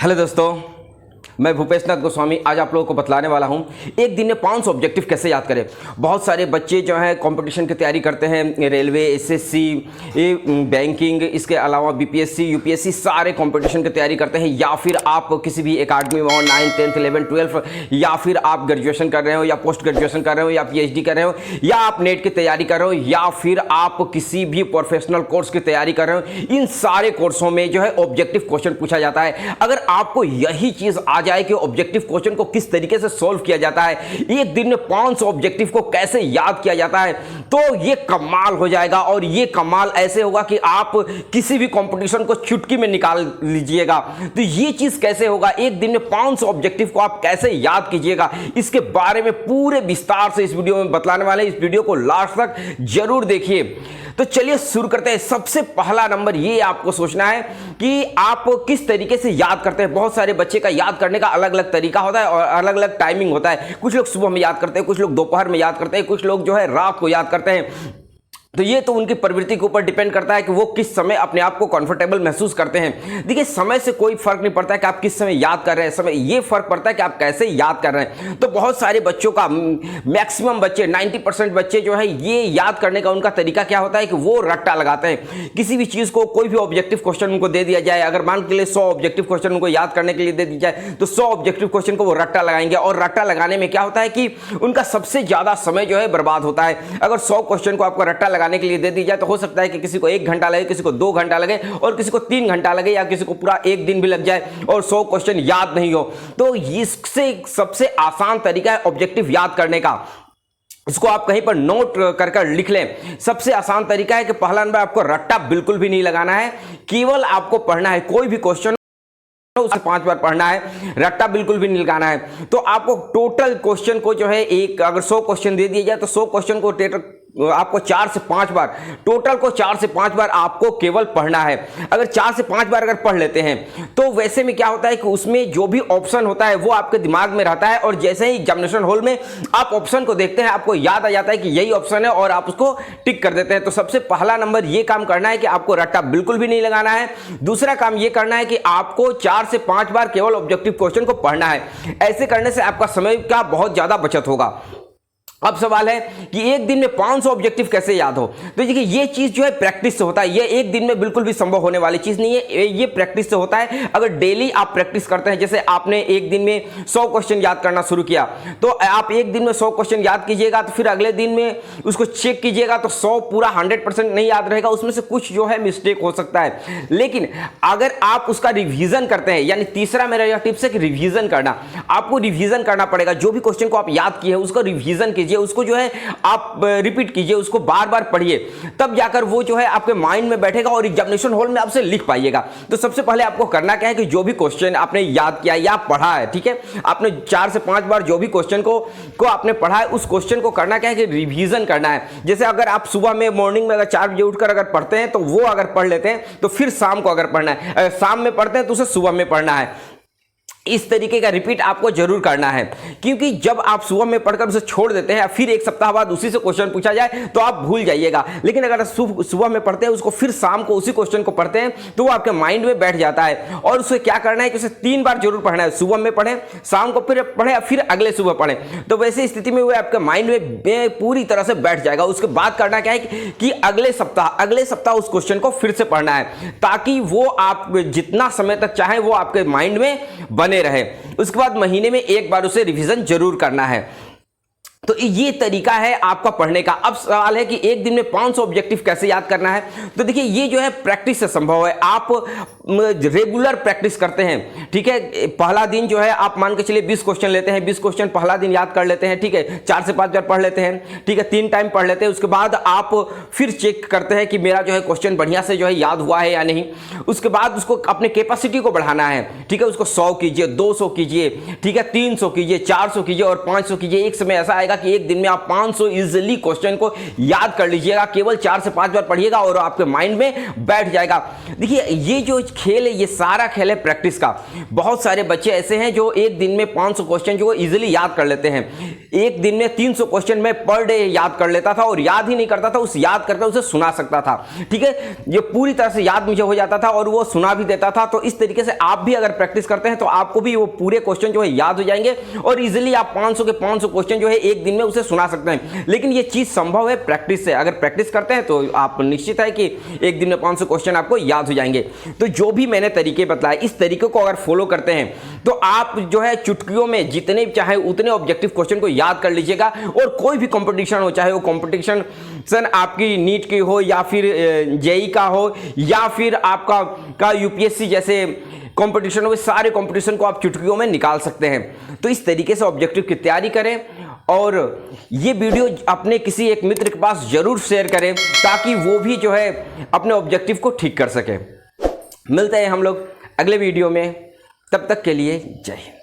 Hello दोस्तों, मैं भूपेश नाथ गोस्वामी आज आप लोगों को बतलाने वाला हूं एक दिन में 500 ऑब्जेक्टिव कैसे याद करें। बहुत सारे बच्चे जो हैं कंपटीशन की तैयारी करते हैं, रेलवे, एसएससी, बैंकिंग, इसके अलावा बीपीएससी, यूपीएससी, सारे कंपटीशन की तैयारी करते हैं। या फिर आप किसी भी एकेडमी में हो, 9th, 10th, 11th, 12th, या फिर आप ग्रेजुएशन कर रहे हो या पोस्ट ग्रेजुएशन कर रहे हो या पीएचडी कर रहे हो या आप नेट की तैयारी कर रहे हो या फिर आप किसी भी प्रोफेशनल कोर्स की तैयारी कर रहे हो। इन सारे कोर्सों में जो है ऑब्जेक्टिव क्वेश्चन पूछा जाता है। अगर आपको यही चीज आ जाए कि ऑब्जेक्टिव क्वेश्चन को किस तरीके से सॉल्व किया जाता है, एक दिन में 500 ऑब्जेक्टिव को कैसे याद किया जाता है, तो ये कमाल हो जाएगा। और ये कमाल ऐसे होगा कि आप किसी भी कंपटीशन को चुटकी में निकाल लीजिएगा। तो ये चीज कैसे होगा, एक दिन में 500 ऑब्जेक्टिव को आप कैसे याद कीजिएगा, इसके बारे में पूरे विस्तार से इस वीडियो में बतलाने वाले हैं। इस वीडियो को लास्ट तक जरूर देखिए। तो चलिए शुरू करते हैं। सबसे पहला नंबर ये आपको सोचना है कि आप किस तरीके से याद करते हैं। बहुत सारे बच्चे का याद करने का अलग अलग तरीका होता है और अलग अलग टाइमिंग होता है। कुछ लोग सुबह में याद करते हैं, कुछ लोग दोपहर में याद करते हैं, कुछ लोग जो है रात को याद करते हैं। तो ये तो उनकी प्रवृत्ति के ऊपर डिपेंड करता है कि वो किस समय अपने आप को कंफर्टेबल महसूस करते हैं। देखिए, समय से कोई फर्क नहीं पड़ता है कि आप किस समय याद कर रहे हैं, समय ये फर्क पड़ता है कि आप कैसे याद कर रहे हैं। तो बहुत सारे बच्चों का, मैक्सिमम बच्चे, 90% बच्चे जो है, ये याद करने का उनका तरीका क्या होता है कि वो रट्टा लगाते हैं। किसी भी चीज को, कोई भी ऑब्जेक्टिव क्वेश्चन उनको दे दिया जाए, अगर मान के लिए 100 ऑब्जेक्टिव क्वेश्चन उनको याद करने के लिए दे दी जाए, तो 100 ऑब्जेक्टिव क्वेश्चन को वो रट्टा लगाएंगे। और रट्टा लगाने में क्या होता है कि उनका सबसे ज्यादा समय जो है बर्बाद होता है। अगर 100 क्वेश्चन को आपको रट्टा लगाने के लिए दे दी जाए तो हो सकता है कि किसी को 1 घंटा लगे, किसी को 2 घंटा लगे और किसी को 3 घंटा लगे या किसी को पूरा 1 दिन भी लग जाए और 100 क्वेश्चन याद नहीं हो। तो इससे सबसे आसान तरीका है ऑब्जेक्टिव याद करने का। इसको आप कहीं पर नोट कर लिख लें। सबसे आसान तरीका है कि पहला नंबर, आपको रट्टा बिल्कुल भी नहीं लगाना है, केवल आपको पढ़ना है। कोई भी क्वेश्चन उसे 5 बार पढ़ना है, रट्टा बिल्कुल भी नहीं लगाना है। तो आपको टोटल क्वेश्चन को जो है, एक अगर 100 क्वेश्चन दे दिए जाए तो 100 क्वेश्चन को आपको 4 से 5 बार, टोटल को 4 से 5 बार आपको केवल पढ़ना है। अगर 4 से 5 बार अगर पढ़ लेते हैं तो वैसे में क्या होता है कि उसमें जो भी ऑप्शन होता है वो आपके दिमाग में रहता है और जैसे ही एग्जामिनेशन हॉल में आप ऑप्शन को देखते हैं, आपको याद आ जाता है कि यही ऑप्शन है और आप उसको टिक कर देते हैं। तो सबसे पहला नंबर ये काम करना है कि आपको रट्टा बिल्कुल भी नहीं लगाना है। दूसरा काम ये करना है कि आपको 4 से 5 बार केवल ऑब्जेक्टिव क्वेश्चन को पढ़ना है। ऐसे करने से आपका समय का बहुत ज्यादा बचत होगा। अब सवाल है कि एक दिन में 500 ऑब्जेक्टिव कैसे याद हो। तो देखिए, ये चीज जो है प्रैक्टिस से होता है। ये एक दिन में बिल्कुल भी संभव होने वाली चीज नहीं है, ये प्रैक्टिस से होता है। अगर डेली आप प्रैक्टिस करते हैं, जैसे आपने एक दिन में 100 क्वेश्चन याद करना शुरू किया, तो आप एक दिन में 100 क्वेश्चन याद कीजिएगा, तो फिर अगले दिन में उसको चेक कीजिएगा तो 100 पूरा 100% नहीं याद रहेगा, उसमें से कुछ जो है मिस्टेक हो सकता है। लेकिन अगर आप उसका रिवीजन करते हैं, यानी तीसरा मेरा यह टिप्स है कि रिवीजन करना, आपको रिवीजन करना पड़ेगा। जो भी क्वेश्चन को आप याद किए उसको रिवीजन कीजिए, उसको जो है आप रिपीट कीजिए, उसको बार बार पढ़िए, तब जाकर वो जो है आपके माइंड में बैठेगा और एग्जामिनेशन हॉल में आपसे लिख पाइएगा। तो सबसे पहले आपको करना क्या है कि जो भी क्वेश्चन आपने याद किया या पढ़ा है, ठीक है, आपने 4 से 5 बार जो भी क्वेश्चन को आपने पढ़ा है, उस क्वेश्चन को करना क्या है कि रिवीजन करना है। जैसे अगर आप सुबह में, मॉर्निंग में अगर 4 बजे उठकर अगर पढ़ते हैं तो वो अगर पढ़ लेते हैं तो फिर शाम को अगर पढ़ना है, अगर शाम में पढ़ते हैं तो उसे सुबह में पढ़ना है। इस तरीके का रिपीट आपको जरूर करना है, क्योंकि जब आप सुबह में पढ़कर उसे छोड़ देते हैं, फिर एक सप्ताह बाद उसी से क्वेश्चन पूछा जाए तो आप भूल जाइएगा। लेकिन अगर सुबह में पढ़ते हैं, उसको फिर शाम को उसी क्वेश्चन को पढ़ते हैं तो वो आपके माइंड में बैठ जाता है। और उसे क्या करना है कि उसे 3 बार जरूर पढ़ना है। सुबह में पढ़ें, शाम को फिर पढ़ें, फिर अगले सुबह पढ़ें। तो वैसे स्थिति में वो आपके माइंड में पूरी तरह से बैठ जाएगा। उसके बाद करना क्या है कि अगले सप्ताह उस क्वेश्चन को फिर से पढ़ना है, ताकि वो आप जितना समय तक चाहें वो आपके माइंड में बने रहे। उसके बाद महीने में 1 बार उसे रिवीजन जरूर करना है। तो ये तरीका है आपका पढ़ने का। अब सवाल है कि एक दिन में 500 ऑब्जेक्टिव कैसे याद करना है। तो देखिए, ये जो है प्रैक्टिस से संभव है। आप रेगुलर प्रैक्टिस करते हैं, ठीक है। पहला दिन जो है आप मान के चलिए 20 क्वेश्चन लेते हैं, 20 क्वेश्चन पहला दिन याद कर लेते हैं, ठीक है, 4 से 5 बार पढ़ लेते हैं, ठीक है, 3 टाइम पढ़ लेते हैं। उसके बाद आप फिर चेक करते हैं कि मेरा जो है क्वेश्चन बढ़िया से जो है याद हुआ है या नहीं। उसके बाद उसको अपने कैपेसिटी को बढ़ाना है, ठीक है, उसको 100 कीजिए, 200 कीजिए, ठीक है, 300 कीजिए, 400 कीजिए और 500 कीजिए। एक समय ऐसा आएगा जाएगा कि एक दिन में आप 500 इजीली क्वेश्चन को याद कर लीजिएगा। केवल 4 से 5 बार पढ़िएगा और आपके माइंड में बैठ जाएगा। देखिए ये जो खेल है, ये सारा खेल है प्रैक्टिस का। बहुत सारे बच्चे ऐसे हैं जो एक दिन में 500 क्वेश्चन जो इजीली याद कर लेते हैं। एक दिन में 300 क्वेश्चन में पर डे याद कर लेता था, और याद ही नहीं करता था, उस याद करके उसे सुना सकता था। ठीक है, ये पूरी तरह से याद मुझे हो जाता था और वो सुना भी देता था। तो इस तरीके से आप भी अगर प्रैक्टिस करते हैं तो आपको भी वो पूरे क्वेश्चन जो है याद हो जाएंगे और इजीली आप 500 के 500 क्वेश्चन जो है एक दिन में उसे सुना सकते हैं। लेकिन ये चीज संभव है प्रैक्टिस से। अगर प्रैक्टिस करते हैं तो आप निश्चित है कि एक दिन में 500 क्वेश्चन आपको याद हो जाएंगे। तो जो भी मैंने तरीके बताए, इस तरीके को अगर फॉलो करते हैं तो आप जो है चुटकियों में जितने चाहे उतने ऑब्जेक्टिव क्वेश्चन को याद कर लीजिएगा। और कोई भी कंपटीशन हो, चाहे वो कंपटीशन आपकी नीट की हो या फिर जेई का हो या फिर आपका यूपीएससी जैसे कंपटीशन हो, सारे कंपटीशन को आप चुटकियों में निकाल सकते हैं। तो इस तरीके से ऑब्जेक्टिव की तैयारी करें और ये वीडियो अपने किसी एक मित्र के पास जरूर शेयर करें ताकि वो भी जो है अपने ऑब्जेक्टिव को ठीक कर सके। मिलते हैं हम लोग अगले वीडियो में, तब तक के लिए जय हिंद।